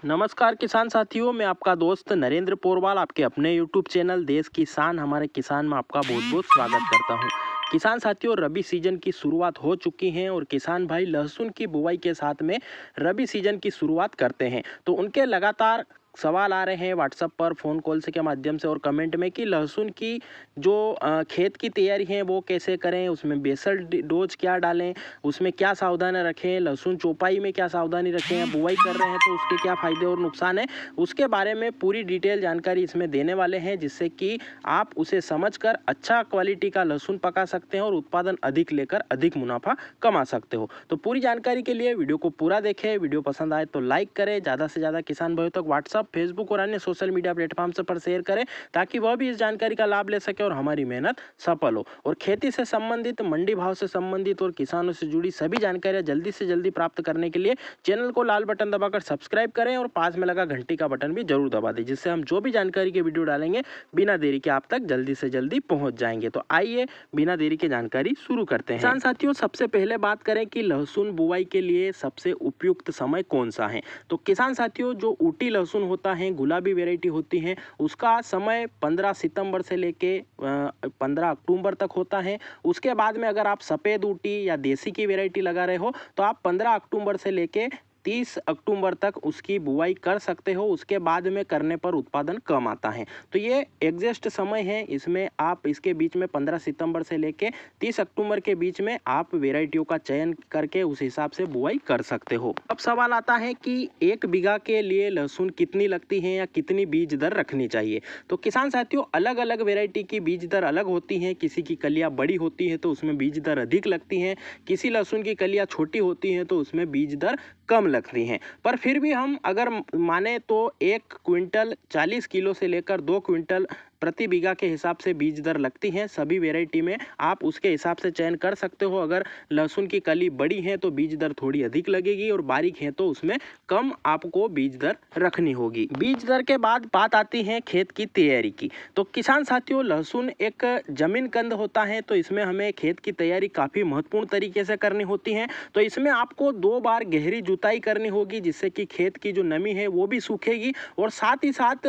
नमस्कार किसान साथियों, मैं आपका दोस्त नरेंद्र पोरवाल आपके अपने YouTube चैनल देश किसान हमारे किसान में आपका बहुत बहुत स्वागत करता हूं। किसान साथियों, रबी सीजन की शुरुआत हो चुकी है और किसान भाई लहसुन की बुवाई के साथ में रबी सीजन की शुरुआत करते हैं। तो उनके लगातार सवाल आ रहे हैं व्हाट्सएप पर, फ़ोन कॉल से के माध्यम से और कमेंट में कि लहसुन की जो खेत की तैयारी है वो कैसे करें, उसमें बेसल डोज क्या डालें, उसमें क्या सावधानी रखें, लहसुन चौपाई में क्या सावधानी रखें, या बुवाई कर रहे हैं तो उसके क्या फ़ायदे और नुकसान है, उसके बारे में पूरी डिटेल जानकारी इसमें देने वाले हैं, जिससे कि आप उसे समझकर अच्छा क्वालिटी का लहसुन पका सकते हैं और उत्पादन अधिक लेकर अधिक मुनाफा कमा सकते हो। तो पूरी जानकारी के लिए वीडियो को पूरा देखें। वीडियो पसंद आए तो लाइक करें, ज़्यादा से ज़्यादा किसान भाइयों तक व्हाट्सएप, फेसबुक और अन्य सोशल मीडिया प्लेटफॉर्म पर शेयर करें, ताकि वह भी इस जानकारी का लाभ ले सके और हमारी मेहनत सफल हो। और खेती से संबंधित, मंडी भाव से संबंधित और किसानों से जुड़ी सभी जानकारियां जल्दी से जल्दी प्राप्त करने के लिए चैनल को लाल बटन दबाकर सब्सक्राइब करें और पास में लगा घंटी का बटन भी जरूर दबा दें, जिससे हम जो भी जानकारी के वीडियो डालेंगे बिना देरी के आप तक जल्दी से जल्दी पहुंच जाएंगे। तो आइए बिना देरी के जानकारी शुरू करते हैं। किसान साथियों, सबसे पहले बात करें कि लहसुन बुवाई के लिए सबसे उपयुक्त समय कौन सा है। तो किसान साथियों, जो ऊटी लहसुन होता है, गुलाबी वेराइटी होती है, उसका समय 15 सितंबर से लेके 15 अक्टूबर तक होता है। उसके बाद में अगर आप सफ़ेद ऊटी या देसी की वेराइटी लगा रहे हो तो आप 15 अक्टूबर से लेके 30 अक्टूबर तक उसकी बुवाई कर सकते हो। उसके बाद में करने पर उत्पादन कम आता है। तो ये एग्जैक्ट समय है, इसमें आप इसके बीच में 15 सितंबर से लेके 30 अक्टूबर के बीच में आप वेराइटियों का चयन करके उस हिसाब से बुवाई कर सकते हो। अब सवाल आता है कि 1 बीघा के लिए लहसुन कितनी लगती है या कितनी बीज दर रखनी चाहिए। तो किसान साथियों, अलग अलग वेराइटी की बीज दर अलग होती हैं। किसी की कलियां बड़ी होती है तो उसमें बीज दर अधिक लगती हैं, किसी लहसुन की कलियां छोटी होती हैं तो उसमें बीज दर कम लगती हैं। पर फिर भी हम अगर माने तो 1 क्विंटल 40 किलो से लेकर 2 क्विंटल प्रति बीघा के हिसाब से बीज दर लगती हैं सभी वेराइटी में। आप उसके हिसाब से चयन कर सकते हो। अगर लहसुन की कली बड़ी है तो बीज दर थोड़ी अधिक लगेगी और बारीक है तो उसमें कम आपको बीज दर रखनी होगी। बीज दर के बाद बात आती है खेत की तैयारी की। तो किसान साथियों, लहसुन एक जमीन कंद होता है, तो इसमें हमें खेत की तैयारी काफ़ी महत्वपूर्ण तरीके से करनी होती है। तो इसमें आपको 2 बार गहरी जुताई करनी होगी, जिससे कि खेत की जो नमी है वो भी सूखेगी और साथ ही साथ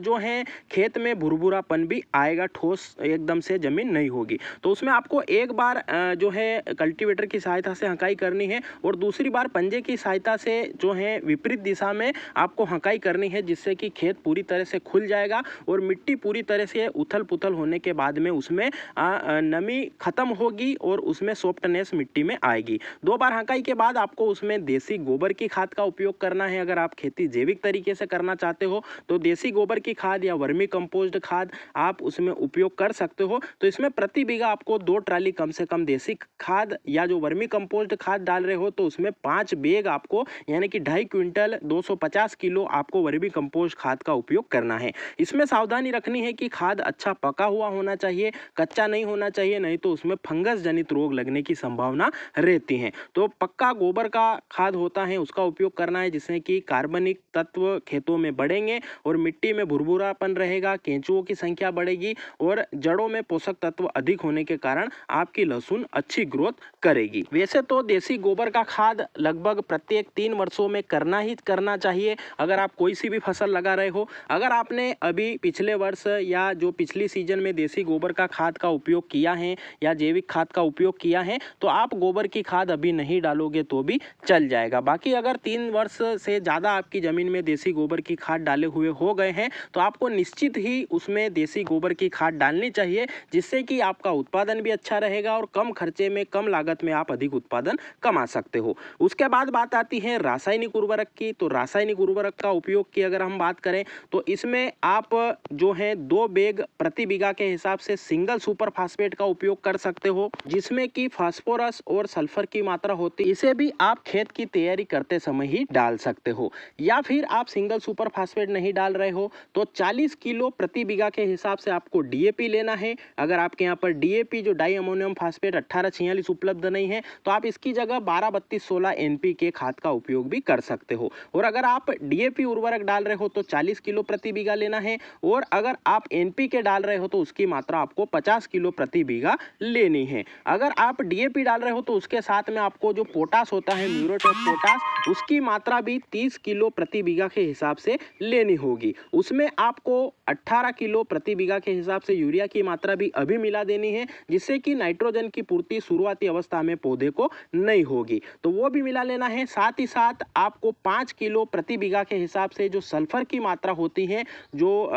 जो है खेत में भुरभुरापन भी आएगा, ठोस एकदम से जमीन नहीं होगी। तो उसमें आपको एक बार जो है कल्टीवेटर की सहायता से हंकाई करनी है और दूसरी बार पंजे की सहायता से जो है विपरीत दिशा में आपको हंकाई करनी है, जिससे कि खेत पूरी तरह से खुल जाएगा और मिट्टी पूरी तरह से उथल पुथल होने के बाद में उसमें नमी खत्म होगी और उसमें सॉफ्टनेस मिट्टी में आएगी। 2 बार हंकाई के बाद आपको उसमें देसी गोबर की खाद का उपयोग करना है। अगर आप खेती जैविक तरीके से करना चाहते हो तो देसी गोबर की खाद या वर्मी कंपोस्ट खाद आप उसमें उपयोग कर सकते हो। तो इसमें प्रति बीघा आपको 2 ट्राली कम से कम देसी खाद या जो वर्मी कंपोस्ट खाद डाल रहे हो तो उसमें 5 बैग आपको, यानी कि 2.5 क्विंटल 250 किलो आपको वर्मी कंपोस्ट खाद का उपयोग करना है। इसमें सावधानी रखनी है कि खाद अच्छा पका हुआ होना चाहिए, कच्चा नहीं होना चाहिए, नहीं तो उसमें फंगस जनित रोग लगने की संभावना रहती है। तो पक्का गोबर का खाद होता है उसका उपयोग करना है, जिससे कि कार्बनिक तत्व खेतों में बढ़ेंगे और मिट्टी में भुरभुरापन रहेगा, केंचुओं की संख्या बढ़ेगी और जड़ों में पोषक तत्व अधिक होने के कारण आपकी लहसुन अच्छी ग्रोथ करेगी। वैसे तो देसी गोबर का खाद लगभग प्रत्येक 3 वर्षों में करना ही करना चाहिए, अगर आप कोई सी भी फसल लगा रहे हो। अगर आपने अभी पिछले वर्ष या जो पिछली सीजन में देसी गोबर का खाद का उपयोग किया है या जैविक खाद का उपयोग किया है तो आप गोबर की खाद अभी नहीं डालोगे तो भी चल जाएगा। बाकी अगर 3 वर्ष से ज़्यादा आपकी ज़मीन में देसी गोबर की खाद डाले हुए हो गए हैं तो आपको निश्चित ही उसमें देसी गोबर की खाद डालनी चाहिए, जिससे कि आपका उत्पादन भी अच्छा रहेगा और कम खर्चे में, कम लागत में आप अधिक उत्पादन कमा सकते हो। उसके बाद बात आती है रासायनिक उर्वरक की। तो रासायनिक उर्वरक का उपयोग की अगर हम बात करें तो इसमें आप जो है 2 बैग प्रति बीघा के हिसाब से सिंगल सुपर फास्फेट का उपयोग कर सकते हो, जिसमें कि फास्फोरस और सल्फर की मात्रा होती है। इसे भी आप खेत की तैयारी करते समय ही डाल सकते हो। या फिर आप सिंगल सुपर फास्फेट नहीं डाल रहे हो तो 40 किलो प्रति बीघा बीघा के हिसाब से आपको डीएपी लेना है। अगर आपके यहाँ पर डीएपी जो डाई अमोनियम फास्फेट 1846 उपलब्ध नहीं है तो आप इसकी जगह 12-32-16 एनपीके खाद का उपयोग भी कर सकते हो। और अगर आप डीएपी उर्वरक डाल रहे हो तो 40 किलो प्रति बीघा लेना है, और अगर आप एनपीके डाल रहे हो तो उसकी मात्रा आपको 50 किलो प्रति बीघा लेनी है। अगर आप डीएपी डाल रहे हो तो उसके साथ में आपको जो पोटास होता है, म्यूरेट ऑफ पोटास, उसकी मात्रा भी 30 किलो प्रति बीघा के हिसाब से लेनी होगी। उसमें आपको 18 किलो प्रति बीघा के हिसाब से यूरिया की मात्रा भी अभी मिला देनी है, जिससे कि नाइट्रोजन की पूर्ति शुरुआती अवस्था में पौधे को नहीं होगी, तो वो भी मिला लेना है। साथ ही साथ आपको 5 किलो प्रति बीघा के हिसाब से जो सल्फर की मात्रा होती है, जो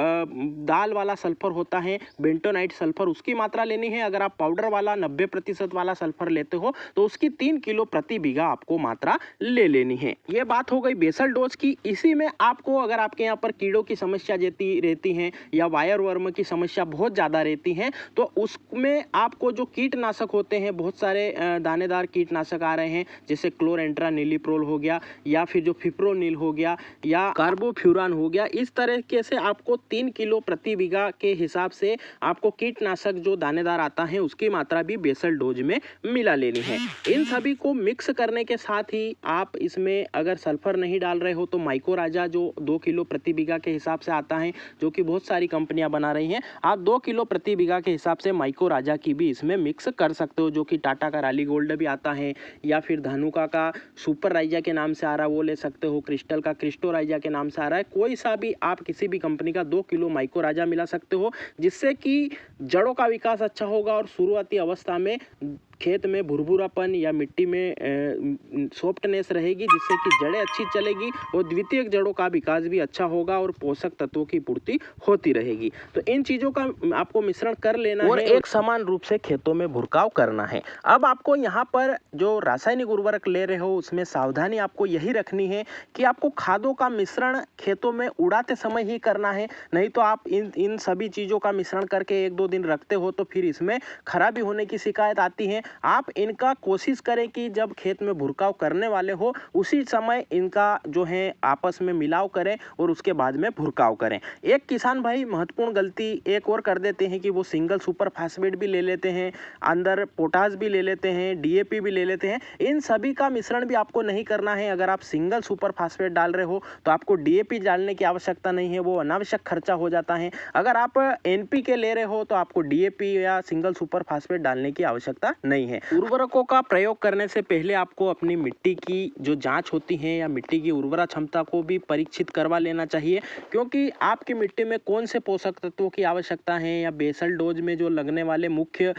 दाल वाला सल्फर होता है, बेंटोनाइट सल्फर, उसकी मात्रा लेनी है। अगर आप पाउडर वाला 90% वाला सल्फर लेते हो तो उसकी 3 किलो प्रति बीघा आपको मात्रा ले लेनी है। ये बात हो गई बेसल डोज की। इसी में आपको, अगर आपके यहाँ पर कीड़ों की समस्या रहती है या वायर वर्म की समस्या बहुत ज़्यादा रहती है, तो उसमें आपको जो कीटनाशक होते हैं, बहुत सारे दानेदार कीटनाशक आ रहे हैं, जैसे क्लोरेंट्रानिलीप्रोल हो गया, या फिर जो फिप्रोनिल हो गया, या कार्बोफ्यूरान हो गया। इस तरीके से आपको 3 किलो प्रति बीघा के हिसाब से आपको कीटनाशक जो दानेदार आता है उसकी मात्रा भी बेसल डोज में मिला लेनी है। इन सभी को मिक्स करने के साथ ही आप इसमें अगर सल्फर नहीं डाल रहे हो तो माइकोराजा जो 2 किलो प्रति बीघा के हिसाब से आता है, जो कि बहुत सारी कंपनियां बना रही हैं, आप 2 किलो प्रति बीघा के हिसाब से माइकोराजा की भी इसमें मिक्स कर सकते हो, जो कि टाटा का राली गोल्ड भी आता है, या फिर धानुका का सुपर राइजा के नाम से आ रहा है वो ले सकते हो, क्रिस्टल का क्रिस्टो राइजा के नाम से आ रहा है। कोई सा भी आप किसी भी कंपनी का 2 किलो माइकोराजा मिला सकते हो, जिससे कि जड़ों का विकास अच्छा होगा और शुरुआती अवस्था में खेत में भुरभुरापन या मिट्टी में सॉफ्टनेस रहेगी, जिससे कि जड़ें अच्छी चलेगी और द्वितीयक जड़ों का विकास भी अच्छा होगा और पोषक तत्वों की पूर्ति होती रहेगी। तो इन चीज़ों का आपको मिश्रण कर लेना है और एक समान रूप से खेतों में भुरकाव करना है। अब आपको यहाँ पर जो रासायनिक उर्वरक ले रहे हो उसमें सावधानी आपको यही रखनी है कि आपको खादों का मिश्रण खेतों में उड़ाते समय ही करना है, नहीं तो आप इन सभी चीज़ों का मिश्रण करके 1-2 दिन रखते हो तो फिर इसमें खराबी होने की शिकायत आती है। आप इनका कोशिश करें कि जब खेत में भुरकाव करने वाले हो उसी समय इनका जो है आपस में मिलाव करें और उसके बाद में भुरकाव करें। एक किसान भाई महत्वपूर्ण गलती एक और कर देते हैं कि वो सिंगल सुपर फास्फेट भी ले लेते हैं, अंदर पोटास भी ले लेते हैं, डीएपी भी ले लेते हैं। इन सभी का मिश्रण भी आपको नहीं करना है। अगर आप सिंगल सुपर फास्फेट डाल रहे हो तो आपको डीएपी डालने की आवश्यकता नहीं है, वो अनावश्यक खर्चा हो जाता है। अगर आप एनपीके ले रहे हो तो आपको डीएपी या सिंगल सुपर फास्फेट डालने की आवश्यकता नहीं है। उर्वरकों का प्रयोग करने से पहले आपको अपनी मिट्टी की जो जांच होती है या मिट्टी की उर्वरा क्षमता को भी परीक्षित करवा लेना चाहिए, क्योंकि आपकी मिट्टी में कौन से पोषक तत्वों की आवश्यकता है या बेसल डोज में जो लगने वाले मुख्य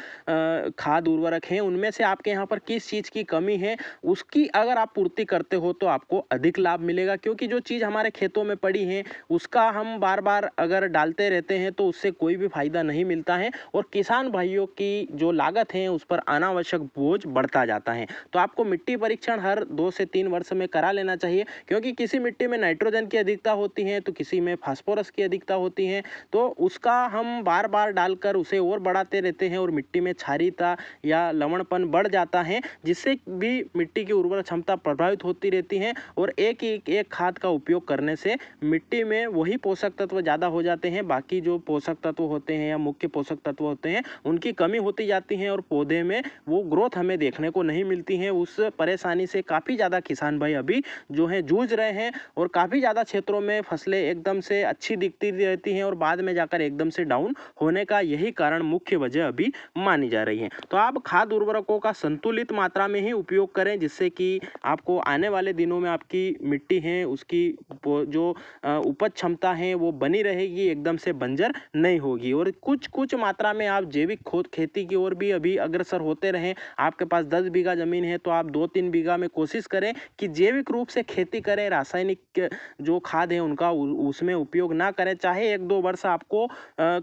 खाद उर्वरक हैं उनमें से आपके यहाँ पर किस चीज़ की कमी है, उसकी अगर आप पूर्ति करते हो तो आपको अधिक लाभ मिलेगा। क्योंकि जो चीज़ हमारे खेतों में पड़ी है उसका हम बार बार अगर डालते रहते हैं तो उससे कोई भी फायदा नहीं मिलता है और किसान भाइयों की जो लागत है उस पर अनावश्यक बोझ बढ़ता जाता है। तो आपको मिट्टी परीक्षण हर 2 से 3 वर्ष में करा लेना चाहिए, क्योंकि किसी मिट्टी में नाइट्रोजन की अधिकता होती है तो किसी में फास्फोरस की अधिकता होती है, तो उसका हम बार बार डालकर उसे और बढ़ाते रहते हैं और मिट्टी में क्षारीयता या लवणपन बढ़ जाता है, जिससे भी मिट्टी की उर्वरक क्षमता प्रभावित होती रहती है और एक खाद का उपयोग करने से मिट्टी में वही पोषक तत्व ज़्यादा हो जाते हैं, बाकी जो पोषक तत्व होते हैं या मुख्य पोषक तत्व होते हैं उनकी कमी होती जाती है और पौधे में वो ग्रोथ हमें देखने को नहीं मिलती है। उस परेशानी से काफ़ी ज़्यादा किसान भाई अभी जो है जूझ रहे हैं और काफ़ी ज़्यादा क्षेत्रों में फसलें एकदम से अच्छी दिखती रहती हैं और बाद में जाकर एकदम से डाउन होने का यही कारण मुख्य वजह अभी मानी जा रही है। तो आप खाद उर्वरकों का संतुलित मात्रा में ही उपयोग करें, जिससे कि आपको आने वाले दिनों में आपकी मिट्टी है उसकी जो उपज क्षमता है वो बनी रहेगी, एकदम से बंजर नहीं होगी। और कुछ मात्रा में आप जैविक खेती की ओर भी अभी अग्रसर होते रहें। आपके पास 10 बीघा जमीन है तो आप 2-3 बीघा में कोशिश करें कि जैविक रूप से खेती करें, रासायनिक जो खाद है उनका उसमें उपयोग ना करें। चाहे 1-2 वर्ष आपको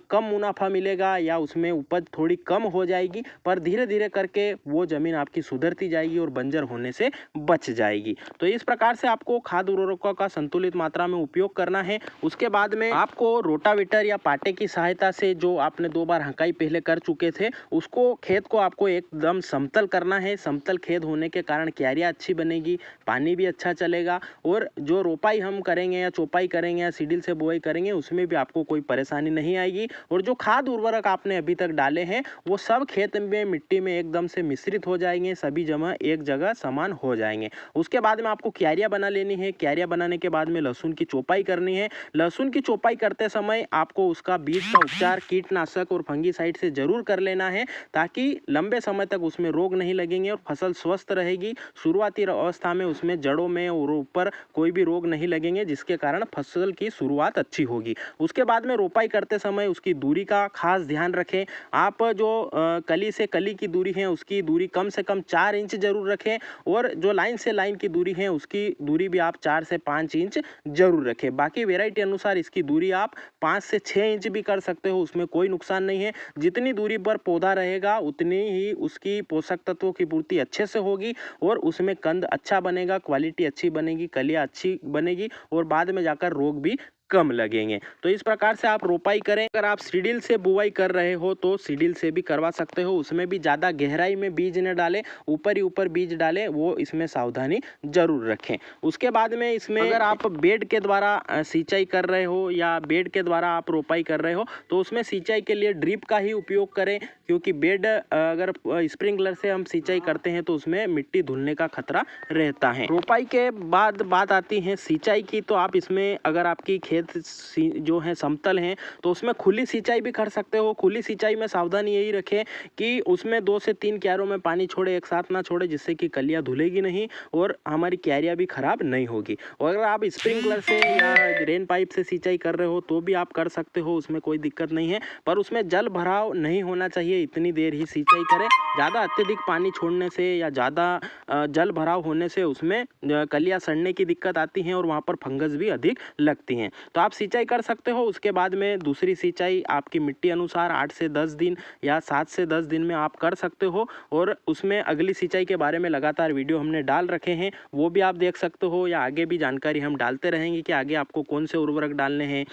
कम मुनाफा मिलेगा या उसमें उपज थोड़ी कम हो जाएगी, पर धीरे धीरे करके वो जमीन आपकी सुधरती जाएगी और बंजर होने से बच जाएगी। तो इस प्रकार से आपको खाद उर्वरकों का संतुलित मात्रा में उपयोग करना है। उसके बाद में आपको रोटावेटर या पाटे की सहायता से, जो आपने 2 बार हंकाई पहले कर चुके थे, उसको खेत को आपको 1 एकदम समतल करना है। समतल खेत होने के कारण क्यारियाँ अच्छी बनेगी, पानी भी अच्छा चलेगा और जो रोपाई हम करेंगे या चौपाई करेंगे या सीडील से बुआई करेंगे उसमें भी आपको कोई परेशानी नहीं आएगी। और जो खाद उर्वरक आपने अभी तक डाले हैं वो सब खेत में मिट्टी में एकदम से मिश्रित हो जाएंगे, सभी जगह एक जगह समान हो जाएंगे। उसके बाद में आपको क्यारियाँ बना लेनी है। क्यारियाँ बनाने के बाद में लहसुन की चौपाई करनी है। लहसुन की चौपाई करते समय आपको उसका बीज का उपचार कीटनाशक और फंगीसाइड से जरूर कर लेना है, ताकि लंबे समय तक उसमें रोग नहीं लगेंगे और फसल स्वस्थ रहेगी। शुरुआती अवस्था में उसमें जड़ों में और ऊपर कोई भी रोग नहीं लगेंगे, जिसके कारण फसल की शुरुआत अच्छी होगी। उसके बाद में रोपाई करते समय उसकी दूरी का खास ध्यान रखें। आप जो कली से कली की दूरी है उसकी दूरी कम से कम 4 इंच जरूर रखें और जो लाइन से लाइन की दूरी है उसकी दूरी भी आप 4 से 5 इंच जरूर रखें। बाकी वेराइटी अनुसार इसकी दूरी आप 5 से 6 इंच भी कर सकते हो, उसमें कोई नुकसान नहीं है। जितनी दूरी पर पौधा रहेगा उतनी ही उसकी पोषक तत्वों की पूर्ति अच्छे से होगी और उसमें कंद अच्छा बनेगा, क्वालिटी अच्छी बनेगी, कलियाँ अच्छी बनेगी और बाद में जाकर रोग भी कम लगेंगे। तो इस प्रकार से आप रोपाई करें। अगर आप सीडील से बुआई कर रहे हो तो सीडील से भी करवा सकते हो, उसमें भी ज़्यादा गहराई में बीज न डालें, ऊपर ही ऊपर बीज डालें, वो इसमें सावधानी जरूर रखें। उसके बाद में इसमें अगर आप बेड के द्वारा सिंचाई कर रहे हो या बेड के द्वारा आप रोपाई कर रहे हो तो उसमें सिंचाई के लिए ड्रिप का ही उपयोग करें, क्योंकि बेड अगर स्प्रिंकलर से हम सिंचाई करते हैं तो उसमें मिट्टी धुलने का खतरा रहता है। रोपाई के बाद बात आती है सिंचाई की, तो आप इसमें अगर आपकी खेत जो है समतल हैं तो उसमें खुली सिंचाई भी कर सकते हो। खुली सिंचाई में सावधानी यही रखें कि उसमें 2 से 3 क्यारों में पानी छोड़े, एक साथ ना छोड़े, जिससे कि कलियां धुलेगी नहीं और हमारी क्यारियां भी खराब नहीं होगी। और अगर आप स्प्रिंकलर से या रेन पाइप से सिंचाई कर रहे हो तो भी आप कर सकते हो, उसमें कोई दिक्कत नहीं है, पर उसमें जल भराव नहीं होना चाहिए, इतनी देर ही सिंचाई करें। ज़्यादा अत्यधिक पानी छोड़ने से या ज़्यादा जल भराव होने से उसमें कलियां सड़ने की दिक्कत आती हैं और वहाँ पर फंगस भी अधिक लगती हैं। तो आप सिंचाई कर सकते हो। उसके बाद में दूसरी सिंचाई आपकी मिट्टी अनुसार 8 से 10 दिन या 7 से 10 दिन में आप कर सकते हो और उसमें अगली सिंचाई के बारे में लगातार वीडियो हमने डाल रखे हैं, वो भी आप देख सकते हो, या आगे भी जानकारी हम डालते रहेंगे कि आगे आपको कौन से उर्वरक डालने हैं,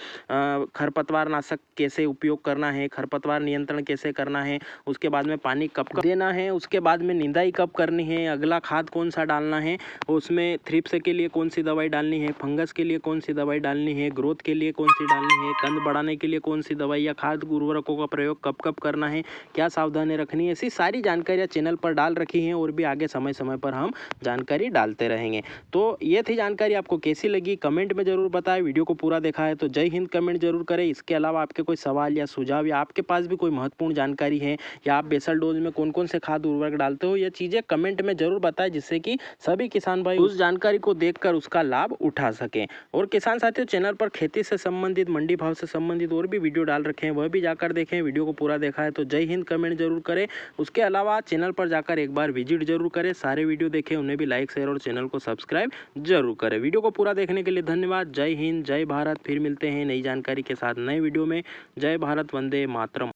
खरपतवार नाशक कैसे उपयोग करना है, खरपतवार नियंत्रण कैसे करना है, उसके बाद में पानी कब देना है, उसके बाद में निंदाई कब करनी है, अगला खाद कौन सा डालना है, उसमें थ्रिप्स के लिए कौन सी दवाई डालनी है, फंगस के लिए कौन सी दवाई डालनी है, ग्रोथ के लिए कौन सी डालनी है, कंद बढ़ाने के लिए कौन सी दवाई या खाद उर्वरकों का प्रयोग कब कब करना है, क्या सावधानी रखनी है, ऐसी सारी जानकारियाँ चैनल पर डाल रखी हैं और भी आगे समय समय पर हम जानकारी डालते रहेंगे। तो ये थी जानकारी, आपको कैसी लगी कमेंट में जरूर बताएं। वीडियो को पूरा देखा है तो जय हिंद कमेंट जरूर करें। इसके अलावा आपके कोई सवाल या सुझाव या आपके पास भी कोई महत्वपूर्ण जानकारी है या आप बेसल डोज में कौन कौन से खाद उर्वरक डालते हो, ये चीज़ें कमेंट में जरूर बताएं, जिससे कि सभी किसान भाई उस जानकारी को देखकर उसका लाभ उठा सकें। और किसान साथियों, चैनल पर खेती से संबंधित, मंडी भाव से संबंधित और भी वीडियो डाल रखे हैं, वह भी जाकर देखें। वीडियो को पूरा देखा है तो जय हिंद कमेंट जरूर करें। उसके अलावा चैनल पर जाकर एक बार विजिट जरूर करें, सारे वीडियो देखें, उन्हें भी लाइक शेयर और चैनल को सब्सक्राइब जरूर करें। वीडियो को पूरा देखने के लिए धन्यवाद। जय हिंद, जय भारत। फिर मिलते हैं नई जानकारी के साथ नए वीडियो में। जय भारत, वंदे मातरम।